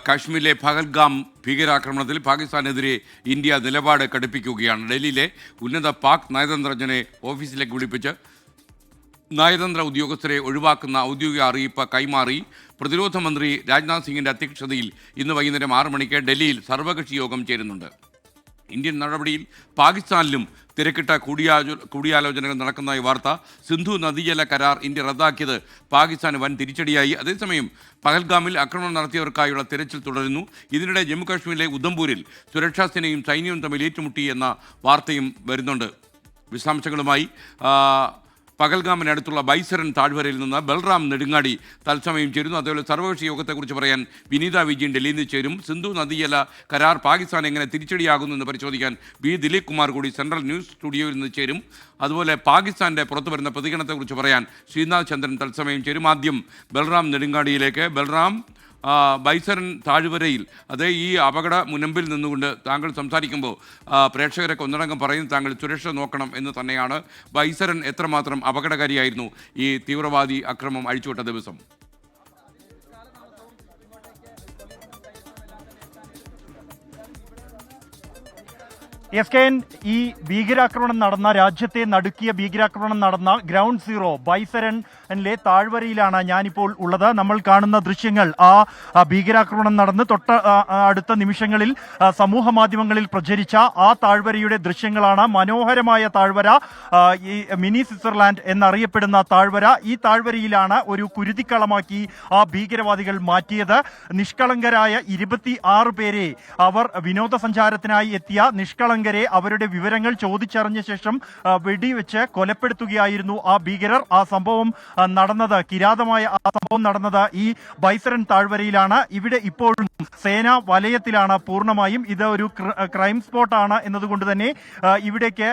കാശ്മീരിലെ പഹൽഗാം ഭീകരാക്രമണത്തിൽ പാകിസ്ഥാനെതിരെ ഇന്ത്യ നിലപാട് കടുപ്പിക്കുകയാണ്. ഡൽഹിയിലെ ഉന്നത പാക് നയതന്ത്രജ്ഞനെ ഓഫീസിലേക്ക് വിളിപ്പിച്ച് നയതന്ത്ര ഉദ്യോഗസ്ഥരെ ഒഴിവാക്കുന്ന ഔദ്യോഗിക അറിയിപ്പ് കൈമാറി. പ്രതിരോധ മന്ത്രി രാജ്നാഥ് സിംഗിൻ്റെ അധ്യക്ഷതയിൽ ഇന്ന് വൈകുന്നേരം 6 മണിക്ക് ഡൽഹിയിൽ സർവകക്ഷി യോഗം ചേരുന്നുണ്ട്. ഇന്ത്യൻ നടപടിയിൽ പാകിസ്ഥാനിലും തിരക്കിട്ട കൂടിയാലോചനകൾ നടക്കുന്നതായി വാർത്ത. സിന്ധു നദീജല കരാർ ഇന്ത്യ റദ്ദാക്കിയത് പാകിസ്ഥാന് വൻ തിരിച്ചടിയായി. അതേസമയം പഹൽഗാമിൽ ആക്രമണം നടത്തിയവർക്കായുള്ള തിരച്ചിൽ തുടരുന്നു. ഇതിനിടെ ജമ്മുകാശ്മീരിലെ ഉധംപൂരിൽ സുരക്ഷാ സേനയും സൈന്യവും തമ്മിൽ ഏറ്റുമുട്ടി എന്ന വാർത്തയും വരുന്നുണ്ട്. വിശദാംശങ്ങളുമായി പഹൽഗാമിനടുത്തുള്ള ബൈസരൻ താഴ്വരയിൽ നിന്ന് ബൽറാം നെടുങ്ങാടി തത്സമയം ചേരുന്നു. അതേപോലെ സർവകക്ഷി യോഗത്തെക്കുറിച്ച് പറയാൻ വിനീത വിജയൻ ഡൽഹിയിൽ നിന്ന് ചേരും. സിന്ധു നദീജല കരാർ പാകിസ്ഥാൻ എങ്ങനെ തിരിച്ചടിയാകുന്നു എന്ന് പരിശോധിക്കാൻ ബി ദിലീപ് കുമാർ കൂടി സെൻട്രൽ ന്യൂസ് സ്റ്റുഡിയോയിൽ നിന്ന് ചേരും. അതുപോലെ പാകിസ്ഥാൻ്റെ പുറത്തു വരുന്ന പ്രതികരണത്തെക്കുറിച്ച് പറയാൻ ശ്രീനാഥ് ചന്ദ്രൻ തത്സമയം ചേരും. ആദ്യം ബൽറാം നെടുങ്ങാടിയിലേക്ക്. ബൽറാം, ബൈസരൻ താഴ്വരയിൽ ഈ അപകട മുനമ്പിൽ നിന്നുകൊണ്ട് താങ്കൾ സംസാരിക്കുമ്പോൾ പ്രേക്ഷകരൊക്കെ ഒന്നടങ്കം പറയുന്നത് താങ്കൾ സുരക്ഷ നോക്കണം എന്ന് തന്നെയാണ്. ബൈസരൻ എത്രമാത്രം അപകടകാരിയായിരുന്നു ഈ തീവ്രവാദി അക്രമം അഴിച്ചുവിട്ട ദിവസം? SKN ഈ ഭീകരാക്രമണം നടന്ന രാജ്യത്തെ നടുക്കിയ ഭീകരാക്രമണം നടന്ന ഗ്രൗണ്ട് സീറോ ബൈസരനിലെ താഴ്വരയിലാണ് ഞാനിപ്പോൾ ഉള്ളത്. നമ്മൾ കാണുന്ന ദൃശ്യങ്ങൾ ആ ഭീകരാക്രമണം നടന്ന് അടുത്ത നിമിഷങ്ങളിൽ സമൂഹ മാധ്യമങ്ങളിൽ പ്രചരിച്ച ആ താഴ്വരയുടെ ദൃശ്യങ്ങളാണ്. മനോഹരമായ താഴ്വര, ഈ മിനി സ്വിറ്റ്സർലാൻഡ് എന്നറിയപ്പെടുന്ന താഴ്വര. ഈ താഴ്വരയിലാണ് ഒരു കുരുതിക്കളമാക്കി ആ ഭീകരവാദികൾ മാറ്റിയത്. നിഷ്കളങ്കരായ 26 പേരെ അവർ വിനോദസഞ്ചാരത്തിനായി എത്തിയ നിഷ്കളങ്കരെ അവരുടെ വിവരങ്ങൾ ചോദിച്ചറിഞ്ഞ ശേഷം വെടിവെച്ച് കൊലപ്പെടുത്തുകയായിരുന്നു ആ ഭീകരർ. ആ സംഭവം നടന്നത്, കിരാതമായ ആ സംഭവം നടന്നത് ഈ ബൈസരൻ താഴ്വരയിലാണ്. ഇവിടെ ഇപ്പോഴും സേനാ വലയത്തിലാണ് പൂർണ്ണമായും. ഇത് ഒരു ക്രൈം സ്പോട്ടാണ് എന്നതുകൊണ്ട് തന്നെ ഇവിടേക്ക്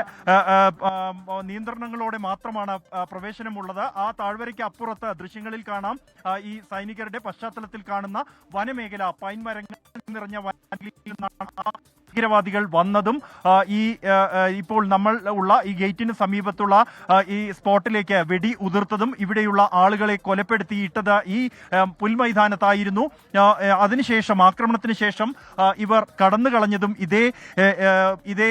നിയന്ത്രണങ്ങളോടെ മാത്രമാണ് പ്രവേശനമുള്ളത്. ആ താഴ്വരയ്ക്ക് അപ്പുറത്ത് ദൃശ്യങ്ങളിൽ കാണാം ഈ സൈനികരുടെ പശ്ചാത്തലത്തിൽ കാണുന്ന വനമേഖല, പൈൻ മരങ്ങൾ നിറഞ്ഞ വനമേഖലയിൽ നിന്നാണ് ആ ഭീകരവാദികൾ വന്നതും ഇപ്പോൾ നമ്മൾ ഉള്ള ഈ ഗേറ്റിന് സമീപത്തുള്ള ഈ സ്പോട്ടിലേക്ക് വെടി ഉതിർത്തതും ഇവിടെയുള്ള ആളുകളെ കൊലപ്പെടുത്തിയിട്ടത് ഈ പുൽമൈതാനത്തായിരുന്നു. അതിനുശേഷം, ആക്രമണത്തിന് ശേഷം ഇവർ കടന്നു കളഞ്ഞതും ഇതേ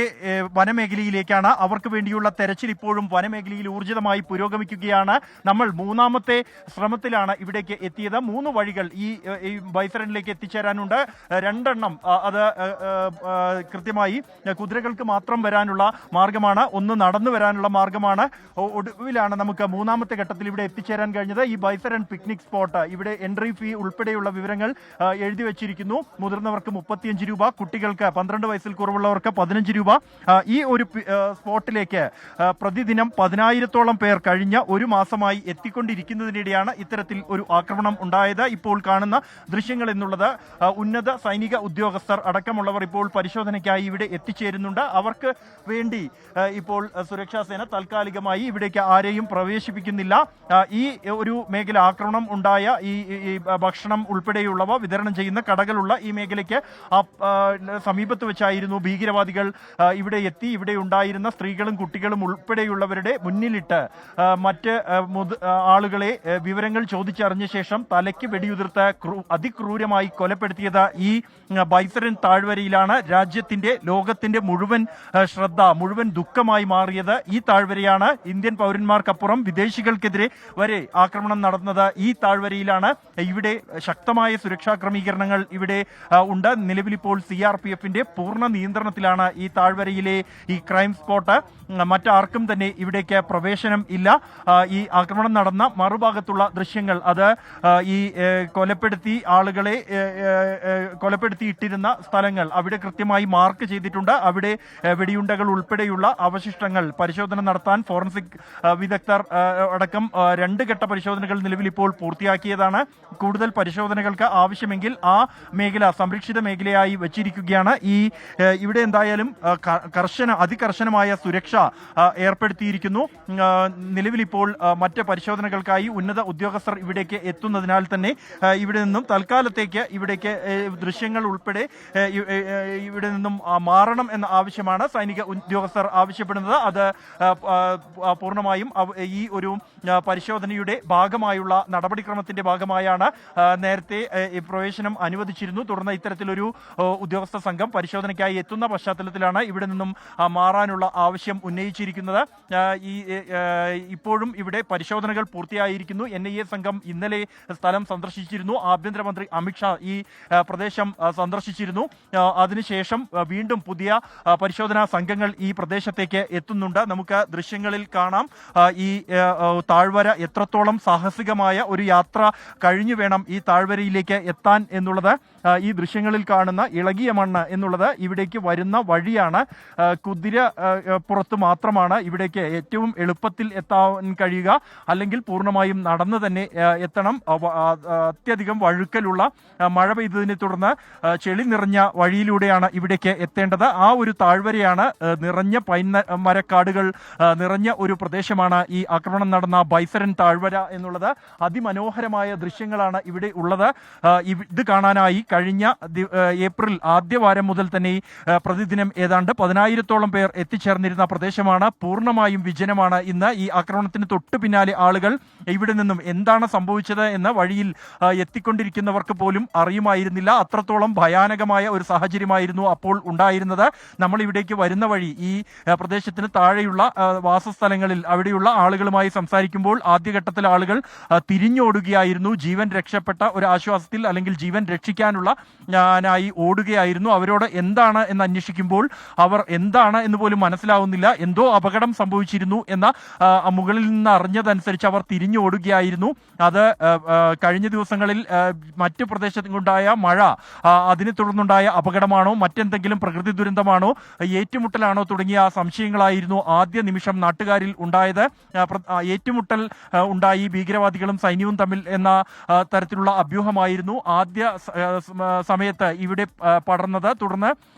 വനമേഖലയിലേക്കാണ്. അവർക്ക് വേണ്ടിയുള്ള തെരച്ചിൽ ഇപ്പോഴും വനമേഖലയിൽ ഊർജിതമായി പുരോഗമിക്കുകയാണ്. നമ്മൾ 3ാമത്തെ ശ്രമത്തിലാണ് ഇവിടേക്ക് എത്തിയത്. 3 വഴികൾ ഈ ബൈസരനിലേക്ക് എത്തിച്ചേരാനുണ്ട്. 2 എണ്ണം അത് കൃത്യമായി കുതിരകൾക്ക് മാത്രം വരാനുള്ള മാർഗമാണ്, 1 നടന്നു വരാനുള്ള മാർഗമാണ്. ഒടുവിലാണ് നമുക്ക് 3ാമത്തെ ഘട്ടത്തിൽ ഇവിടെ എത്തിച്ചേരാൻ കഴിഞ്ഞത്. ഈ ബൈസരൻ പിക്നിക് സ്പോട്ട്, ഇവിടെ എൻട്രി ഫീ ഉൾപ്പെടെയുള്ള വിവരങ്ങൾ എഴുതി വെച്ചിരിക്കുന്നു. മുതിർന്നവർക്ക് 35 രൂപ, കുട്ടികൾക്ക് 12 വയസ്സിൽ കുറവുള്ളവർക്ക് 15 രൂപ. ഈ ഒരു സ്പോട്ടിലേക്ക് പ്രതിദിനം 10,000-ഓളം പേർ കഴിഞ്ഞ 1 മാസമായി എത്തിക്കൊണ്ടിരിക്കുന്നതിനിടെയാണ് ഇത്തരത്തിൽ ഒരു ആക്രമണം ഉണ്ടായത്. ഇപ്പോൾ കാണുന്ന ദൃശ്യങ്ങൾ എന്നുള്ളത് ഉന്നത സൈനിക ഉദ്യോഗസ്ഥർ അടക്കമുള്ളവർ ഇപ്പോൾ പരിശോധനയ്ക്കായി ഇവിടെ എത്തിച്ചേരുന്നുണ്ട്. അവർക്ക് വേണ്ടി ഇപ്പോൾ സുരക്ഷാ സേന താൽക്കാലികമായി ഇവിടേക്ക് ആരെയും പ്രവേശിപ്പിക്കുന്നില്ല. ഈ ഒരു മേഖല, ആക്രമണം ഉണ്ടായ ഈ ഭക്ഷണം ഉൾപ്പെടെയുള്ളവ വിതരണം ചെയ്യുന്ന കടകളുള്ള ഈ മേഖലയ്ക്ക് സമീപത്ത് വെച്ചായിരുന്നു ഭീകരവാദികൾ ഇവിടെ എത്തി. ഇവിടെ ഉണ്ടായിരുന്ന സ്ത്രീകളും കുട്ടികളും ഉൾപ്പെടെയുള്ളവരുടെ മുന്നിലിട്ട് മറ്റ് ആളുകളെ വിവരങ്ങൾ ചോദിച്ചറിഞ്ഞ ശേഷം തലയ്ക്ക് വെടിയുതിർത്ത് അതിക്രൂരമായി കൊലപ്പെടുത്തിയത് ഈ ബൈസരൻ താഴ്വരയിലാണ്. രാജ്യത്തിന്റെ, ലോകത്തിന്റെ മുഴുവൻ ശ്രദ്ധ, മുഴുവൻ ദുഃഖമായി മാറിയത് ഈ താഴ്വരയാണ്. ഇന്ത്യൻ പൗരന്മാർക്കപ്പുറം വിദേശികൾക്കെതിരെ വരെ ആക്രമണം നടന്നത് ഈ താഴ്വരയിലാണ്. ഇവിടെ ശക്തമായ സുരക്ഷാ ക്രമീകരണങ്ങൾ ഇവിടെ ഉണ്ട്. നിലവിലിപ്പോൾ CRPFന്റെ പൂർണ്ണ നിയന്ത്രണത്തിലാണ് ഈ താഴ്വരയിലെ ഈ ക്രൈം സ്പോട്ട്. മറ്റാർക്കും തന്നെ ഇവിടേക്ക് പ്രവേശനം ഇല്ല. ഈ ആക്രമണം നടന്ന മറുഭാഗത്തുള്ള ദൃശ്യങ്ങൾ, അത് ഈ ആളുകളെ കൊലപ്പെടുത്തിയിട്ടിരുന്ന സ്ഥലങ്ങൾ അവിടെ കൃത്യമായി മാർക്ക് ചെയ്തിട്ടുണ്ട്. അവിടെ വെടിയുണ്ടകൾ ഉൾപ്പെടെയുള്ള അവശിഷ്ടങ്ങൾ പരിശോധന നടത്താൻ ഫോറൻസിക് വിദഗ്ധർ അടക്കം 2 ഘട്ട പരിശോധനകൾ നിലവിൽ ഇപ്പോൾ പൂർത്തിയാക്കിയതാണ്. കൂടുതൽ പരിശോധനകൾക്ക് ആവശ്യമെങ്കിൽ ആ മേഖല സംരക്ഷിത മേഖലയായി വെച്ചിരിക്കുകയാണ്. ഇവിടെ എന്തായാലും അതികർശനമായ സുരക്ഷ ഏർപ്പെടുത്തിയിരിക്കുന്നു. നിലവിലിപ്പോൾ മറ്റ് പരിശോധനകൾക്കായി ഉന്നത ഉദ്യോഗസ്ഥർ ഇവിടേക്ക് എത്തുന്നതിനാൽ തന്നെ ഇവിടെ നിന്നും തൽക്കാലത്തേക്ക് ഇവിടേക്ക് ദൃശ്യങ്ങൾ ഉൾപ്പെടെ ഇവിടെ ഇവിടെ നിന്നും മാറണം എന്ന ആവശ്യമാണ് സൈനിക ഉദ്യോഗസ്ഥർ ആവശ്യപ്പെടുന്നത്. അത് പൂർണ്ണമായും ഈ ഒരു പരിശോധനയുടെ ഭാഗമായുള്ള നടപടിക്രമത്തിന്റെ ഭാഗമായാണ് നേരത്തെ പ്രവേശനം അനുവദിച്ചിരുന്നു. തുടർന്ന് ഇത്തരത്തിലൊരു ഉദ്യോഗസ്ഥ സംഘം പരിശോധനയ്ക്കായി എത്തുന്ന പശ്ചാത്തലത്തിലാണ് ഇവിടെ നിന്നും മാറാനുള്ള ആവശ്യം ഉന്നയിച്ചിരിക്കുന്നത്. ഇപ്പോഴും ഇവിടെ പരിശോധനകൾ പൂർത്തിയായിരിക്കുന്നു. NIA സംഘം ഇന്നലെ സ്ഥലം സന്ദർശിച്ചിരുന്നു. ആഭ്യന്തരമന്ത്രി അമിത്ഷാ ഈ പ്രദേശം സന്ദർശിച്ചിരുന്നു. അതിനുശേഷം വീണ്ടും പുതിയ പരിശോധനാ സംഘങ്ങൾ ഈ പ്രദേശത്തേക്ക് എത്തുന്നുണ്ട്. നമുക്ക് ദൃശ്യങ്ങളിൽ കാണാം ഈ താഴ്വര എത്രത്തോളം സാഹസികമായ ഒരു യാത്ര കഴിഞ്ഞു വേണം ഈ താഴ്വരയിലേക്ക് എത്താൻ എന്നുള്ളത്. ഈ ദൃശ്യങ്ങളിൽ കാണുന്ന ഇളകിയ മണ്ണ് എന്നുള്ളത് ഇവിടേക്ക് വരുന്ന വഴിയാണ്. കുതിര പുറത്ത് മാത്രമാണ് ഇവിടേക്ക് ഏറ്റവും എളുപ്പത്തിൽ എത്താൻ കഴിയുക. അല്ലെങ്കിൽ പൂർണ്ണമായും നടന്നു തന്നെ എത്തണം. അത്യധികം വഴുക്കലുള്ള മഴ പെയ്തതിനെ തുടർന്ന് ചെളി നിറഞ്ഞ വഴിയിലൂടെയാണ് ഇവിടേക്ക് എത്തേണ്ടത്. ആ ഒരു താഴ്വരയാണ് നിറഞ്ഞ പൈൻ മരക്കാടുകൾ നിറഞ്ഞ ഒരു പ്രദേശമാണ് ഈ ആക്രമണം നടന്ന ബൈസരൻ താഴ്വര എന്നുള്ളത്. അതിമനോഹരമായ ദൃശ്യങ്ങളാണ് ഇവിടെ ഉള്ളത്. ഇത് കാണാനായി കഴിഞ്ഞ ഏപ്രിൽ ആദ്യവാരം മുതൽ തന്നെ പ്രതിദിനം ഏതാണ്ട് 10,000-ഓളം പേർ എത്തിച്ചേർന്നിരുന്ന പ്രദേശമാണ്. പൂർണ്ണമായും വിജനമാണ് ഇന്ന്. ഈ ആക്രമണത്തിന് തൊട്ടു പിന്നാലെ ആളുകൾ ഇവിടെ നിന്നും എന്താണ് സംഭവിച്ചത് എന്ന് വഴിയിൽ എത്തിക്കൊണ്ടിരിക്കുന്നവർക്ക് പോലും അറിയുമായിരുന്നില്ല. അത്രത്തോളം ഭയാനകമായ ഒരു സാഹചര്യമായിരുന്നു അപ്പോൾ ഉണ്ടായിരുന്നത്. നമ്മൾ ഇവിടേക്ക് വരുന്ന വഴി ഈ പ്രദേശത്തിന് താഴെയുള്ള വാസസ്ഥലങ്ങളിൽ അവിടെയുള്ള ആളുകളുമായി സംസാരിക്കുമ്പോൾ ആദ്യഘട്ടത്തിൽ ആളുകൾ തിരിഞ്ഞോടുകയായിരുന്നു. ജീവൻ രക്ഷപ്പെട്ട ഒരു ആശ്വാസത്തിൽ അല്ലെങ്കിൽ ജീവൻ രക്ഷിക്കാനുള്ള ഓടുകയായിരുന്നു. അവരോട് എന്താണ് എന്ന് അന്വേഷിക്കുമ്പോൾ അവർ എന്താണ് എന്ന് പോലും മനസ്സിലാവുന്നില്ല. എന്തോ അപകടം സംഭവിച്ചിരുന്നു എന്ന മുകളിൽ നിന്ന് അറിഞ്ഞതനുസരിച്ച് അവർ തിരിഞ്ഞോടുകയായിരുന്നു. അത് കഴിഞ്ഞ ദിവസങ്ങളിൽ മറ്റു പ്രദേശത്തുണ്ടായ മഴ, അതിനെ തുടർന്നുണ്ടായ അപകടമാണോ, മറ്റെന്തെങ്കിലും പ്രകൃതി ദുരന്തമാണോ, ഏറ്റുമുട്ടലാണോ തുടങ്ങിയ സംശയങ്ങളായിരുന്നു ആദ്യ നിമിഷം നാട്ടുകാരിൽ ഉണ്ടായത്. ഏറ്റുമുട്ടൽ ഉണ്ടായി ഭീകരവാദികളും സൈന്യവും തമ്മിൽ എന്ന തരത്തിലുള്ള അഭ്യൂഹമായിരുന്നു ആദ്യ സമയത്ത് ഇവിടെ പടർന്നത്. തുടർന്ന്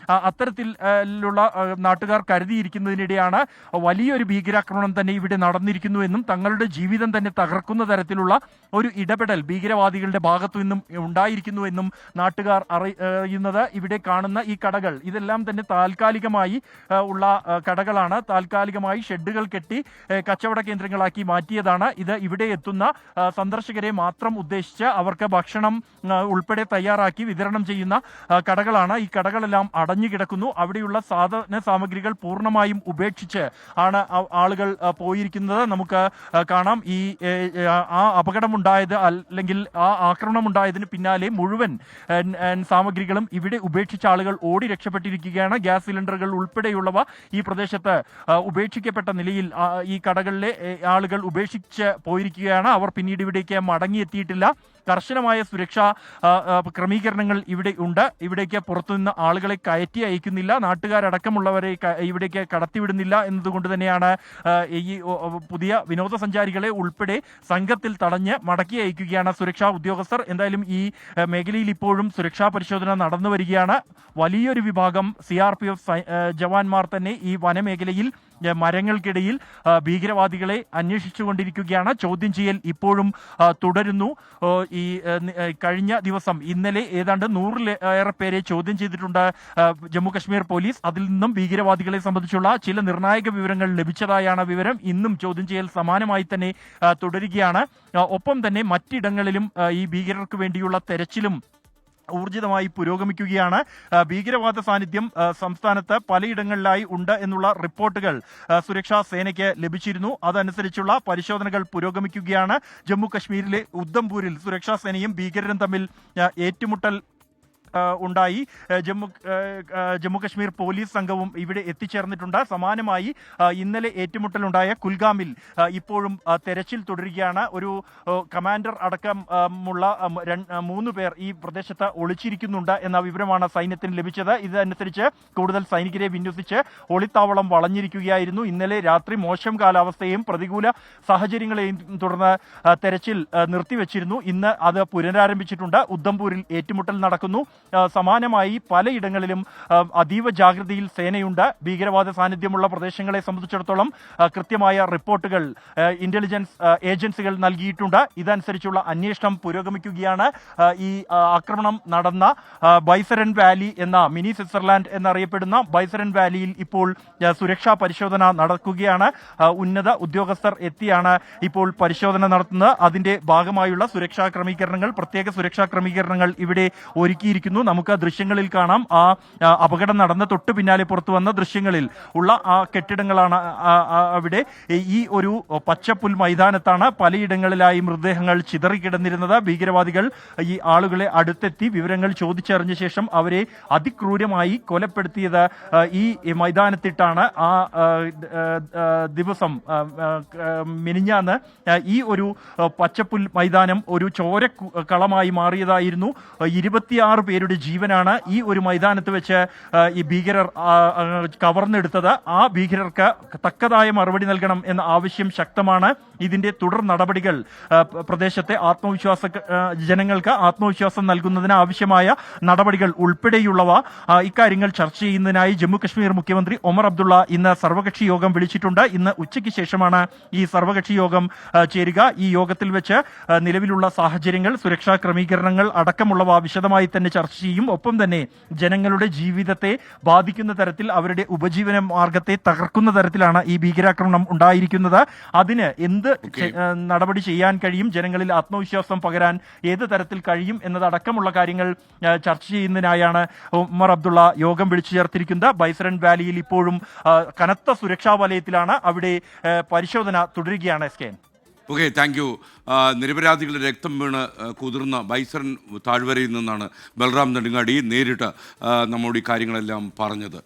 അത്തരത്തിലുള്ള നാട്ടുകാർ കരുതിയിരിക്കുന്നതിനിടെയാണ് വലിയൊരു ഭീകരാക്രമണം തന്നെ ഇവിടെ നടന്നിരിക്കുന്നു എന്നും തങ്ങളുടെ ജീവിതം തന്നെ തകർക്കുന്ന തരത്തിലുള്ള ഒരു ഇടപെടൽ ഭീകരവാദികളുടെ ഭാഗത്തു നിന്നും ഉണ്ടായിരിക്കുന്നു എന്നും നാട്ടുകാർ അറിയുന്നത്. ഇവിടെ കാണുന്ന ഈ കടകൾ ഇതെല്ലാം തന്നെ താൽക്കാലികമായി ഉള്ള കടകളാണ്. താൽക്കാലികമായി ഷെഡുകൾ കെട്ടി കച്ചവട കേന്ദ്രങ്ങളാക്കി മാറ്റിയതാണ്. ഇത് ഇവിടെ എത്തുന്ന സന്ദർശകരെ മാത്രം ഉദ്ദേശിച്ച് അവർക്ക് ഭക്ഷണം ഉൾപ്പെടെ തയ്യാറാക്കി വിതരണം ചെയ്യുന്ന കടകളാണ്. ഈ കടകളെല്ലാം അടഞ്ഞു കിടക്കുന്നു. അവിടെയുള്ള സാധന സാമഗ്രികൾ പൂർണ്ണമായും ഉപേക്ഷിച്ച് ആണ് ആളുകൾ പോയിരിക്കുന്നത്. നമുക്ക് കാണാം ഈ ആ അപകടമുണ്ടായത് അല്ലെങ്കിൽ ആ ആക്രമണം ഉണ്ടായതിന് പിന്നാലെ മുഴുവൻ സാമഗ്രികളും ഇവിടെ ഉപേക്ഷിച്ച ആളുകൾ ഓടി രക്ഷപ്പെട്ടിരിക്കുകയാണ്. ഗ്യാസ് സിലിണ്ടറുകൾ ഉൾപ്പെടെയുള്ളവ ഈ പ്രദേശത്ത് ഉപേക്ഷിക്കപ്പെട്ട നിലയിൽ ഈ കടകളിലെ ആളുകൾ ഉപേക്ഷിച്ച് പോയിരിക്കുകയാണ്. അവർ പിന്നീട് ഇവിടേക്ക് മടങ്ങിയെത്തിയിട്ടില്ല. കർശനമായ സുരക്ഷാ ക്രമീകരണങ്ങൾ ഇവിടെ ഉണ്ട്. ഇവിടേക്ക് പുറത്തുനിന്ന് ആളുകളെ കയറ്റി അയക്കുന്നില്ല. നാട്ടുകാരടക്കമുള്ളവരെ ഇവിടേക്ക് കടത്തിവിടുന്നില്ല എന്നതുകൊണ്ട് തന്നെയാണ് ഈ പുതിയ വിനോദസഞ്ചാരികളെ ഉൾപ്പെടെ സംഘത്തിൽ തടഞ്ഞ് മടക്കി അയക്കുകയാണ് സുരക്ഷാ ഉദ്യോഗസ്ഥർ. എന്തായാലും ഈ മേഖലയിൽ ഇപ്പോഴും സുരക്ഷാ പരിശോധന നടന്നു വരികയാണ്. വലിയൊരു വിഭാഗം CRPF ജവാന്മാർ തന്നെ ഈ വനമേഖലയിൽ മരങ്ങൾക്കിടയിൽ ഭീകരവാദികളെ അന്വേഷിച്ചുകൊണ്ടിരിക്കുകയാണ്. ചോദ്യം ചെയ്യൽ ഇപ്പോഴും തുടരുന്നു. ഈ കഴിഞ്ഞ ദിവസം ഇന്നലെ ഏതാണ്ട് 100-ലേറെ പേരെ ചോദ്യം ചെയ്തിട്ടുണ്ട് ജമ്മു കശ്മീർ പോലീസ്. അതിൽ നിന്നും ഭീകരവാദികളെ സംബന്ധിച്ചുള്ള ചില നിർണായക വിവരങ്ങൾ ലഭിച്ചതായാണ് വിവരം. ഇന്നും ചോദ്യം ചെയ്യൽ സമാനമായി തന്നെ തുടരുകയാണ്. ഒപ്പം തന്നെ മറ്റിടങ്ങളിലും ഈ ഭീകരർക്ക് വേണ്ടിയുള്ള തെരച്ചിലും ഊർജിതമായി പുരോഗമിക്കുകയാണ്. ഭീകരവാദ സാന്നിധ്യം സംസ്ഥാനത്ത് പലയിടങ്ങളിലായി ഉണ്ട് എന്നുള്ള റിപ്പോർട്ടുകൾ സുരക്ഷാ സേനയ്ക്ക് ലഭിച്ചിരുന്നു. അതനുസരിച്ചുള്ള പരിശോധനകൾ പുരോഗമിക്കുകയാണ്. ജമ്മു കശ്മീരിലെ ഉദ്ധംപൂരിൽ സുരക്ഷാ സേനയും ഭീകരരും തമ്മിൽ ഏറ്റുമുട്ടൽ ഉണ്ടായി. ജമ്മു കശ്മീർ പോലീസ് സംഘവും ഇവിടെ എത്തിച്ചേർന്നിട്ടുണ്ട്. സമാനമായി ഇന്നലെ ഏറ്റുമുട്ടലുണ്ടായ കുൽഗാമിൽ ഇപ്പോഴും തെരച്ചിൽ തുടരുകയാണ്. ഒരു കമാൻഡർ അടക്കമുള്ള 3 പേർ ഈ പ്രദേശത്ത് ഒളിച്ചിരിക്കുന്നുണ്ട് എന്ന വിവരമാണ് സൈന്യത്തിന് ലഭിച്ചത്. ഇതനുസരിച്ച് കൂടുതൽ സൈനികരെ വിന്യസിച്ച് ഒളിത്താവളം വളഞ്ഞിരിക്കുകയായിരുന്നു. ഇന്നലെ രാത്രി മോശം കാലാവസ്ഥയും പ്രതികൂല സാഹചര്യങ്ങളെയും തുടർന്ന് തെരച്ചിൽ നിർത്തിവെച്ചിരുന്നു. ഇന്ന് അത് പുനരാരംഭിച്ചിട്ടുണ്ട്. ഉദ്ധംപൂരിൽ ഏറ്റുമുട്ടൽ നടക്കുന്നു. സമാനമായി പലയിടങ്ങളിലും അതീവ ജാഗ്രതയിൽ സേനയുണ്ട്. ഭീകരവാദ സാന്നിധ്യമുള്ള പ്രദേശങ്ങളെ സംബന്ധിച്ചിടത്തോളം കൃത്യമായ റിപ്പോർട്ടുകൾ ഇന്റലിജൻസ് ഏജൻസികൾ നൽകിയിട്ടുണ്ട്. ഇതനുസരിച്ചുള്ള അന്വേഷണം പുരോഗമിക്കുകയാണ്. ഈ ആക്രമണം നടന്ന ബൈസരൻ വാലി എന്ന മിനി സ്വിറ്റ്സർലാൻഡ് എന്നറിയപ്പെടുന്ന ബൈസരൻ വാലിയിൽ ഇപ്പോൾ സുരക്ഷാ പരിശോധന നടക്കുകയാണ്. ഉന്നത ഉദ്യോഗസ്ഥർ എത്തിയാണ് ഇപ്പോൾ പരിശോധന നടത്തുന്നത്. അതിന്റെ ഭാഗമായുള്ള സുരക്ഷാ ക്രമീകരണങ്ങൾ, പ്രത്യേക സുരക്ഷാ ക്രമീകരണങ്ങൾ ഇവിടെ ഒരുക്കിയിരിക്കുന്നു. നമുക്ക് ദൃശ്യങ്ങളിൽ കാണാം. ആ അപകടം നടന്ന തൊട്ടു പിന്നാലെ പുറത്തു വന്ന ദൃശ്യങ്ങളിൽ ഉള്ള ആ കെട്ടിടങ്ങളാണ് അവിടെ. ഈ ഒരു പച്ചപ്പുൽ മൈതാനത്താണ് പലയിടങ്ങളിലായി മൃതദേഹങ്ങൾ ചിതറിക്കിടന്നിരുന്നത്. ഭീകരവാദികൾ ഈ ആളുകളെ അടുത്തെത്തി വിവരങ്ങൾ ചോദിച്ചറിഞ്ഞ ശേഷം അവരെ അതിക്രൂരമായി കൊലപ്പെടുത്തിയത് ഈ മൈതാനത്തിട്ടാണ്. ആ ദിവസം മിനിഞ്ഞാന്ന് ഈ ഒരു പച്ചപ്പുൽ മൈതാനം ഒരു ചോരക്കളമായി മാറിയതായിരുന്നു. 26 പേരുടെ ജീവനാണ് ഈ ഒരു മൈതാനത്ത് വെച്ച് ഈ ഭീകരർ കവർന്നെടുത്തത്. ആ ഭീകരർക്ക് തക്കതായ മറുപടി നൽകണം എന്ന ആവശ്യം ശക്തമാണ്. ഇതിന്റെ തുടർ നടപടികൾ പ്രദേശത്തെ ജനങ്ങൾക്ക് ആത്മവിശ്വാസം നൽകുന്നതിന് ആവശ്യമായ നടപടികൾ ഉൾപ്പെടെയുള്ളവ ഇക്കാര്യങ്ങൾ ചർച്ച ചെയ്യുന്നതിനായി ജമ്മു കശ്മീർ മുഖ്യമന്ത്രി ഒമർ അബ്ദുള്ള ഇന്ന് സർവകക്ഷി യോഗം വിളിച്ചിട്ടുണ്ട്. ഇന്ന് ഉച്ചയ്ക്ക് ശേഷമാണ് ഈ സർവകക്ഷി യോഗം ചേരുക. ഈ യോഗത്തിൽ വെച്ച് നിലവിലുള്ള സാഹചര്യങ്ങൾ, സുരക്ഷാ ക്രമീകരണങ്ങൾ അടക്കമുള്ളവ വിശദമായി തന്നെ ചർച്ച ചെയ്യും. ഒപ്പം തന്നെ ജനങ്ങളുടെ ജീവിതത്തെ ബാധിക്കുന്ന തരത്തിൽ, അവരുടെ ഉപജീവന മാർഗത്തെ തകർക്കുന്ന തരത്തിലാണ് ഈ ഭീകരാക്രമണം ഉണ്ടായിരിക്കുന്നത്. അതിന് എന്ത് നടപടി ചെയ്യാൻ കഴിയും, ജനങ്ങളിൽ ആത്മവിശ്വാസം പകരാൻ ഏത് തരത്തിൽ കഴിയും എന്നതടക്കമുള്ള കാര്യങ്ങൾ ചർച്ച ചെയ്യുന്നതിനായാണ് ഉമർ അബ്ദുള്ള യോഗം വിളിച്ചു ചേർത്തിരിക്കുന്നത്. ബൈസരൻ വാലിയിൽ ഇപ്പോഴും കനത്ത സുരക്ഷാ വലയത്തിലാണ്. അവിടെ പരിശോധന തുടരുകയാണ്. എസ്.കെ. Okay, thank you. നിരപരാധികളുടെ രക്തം വീണ് കുതിർന്ന ബൈസൺ താഴ്വരയിൽ നിന്നാണ് ബൽറാം നെടുങ്ങാടി നേരിട്ട് നമ്മോട് ഈ കാര്യങ്ങളെല്ലാം പറഞ്ഞത്.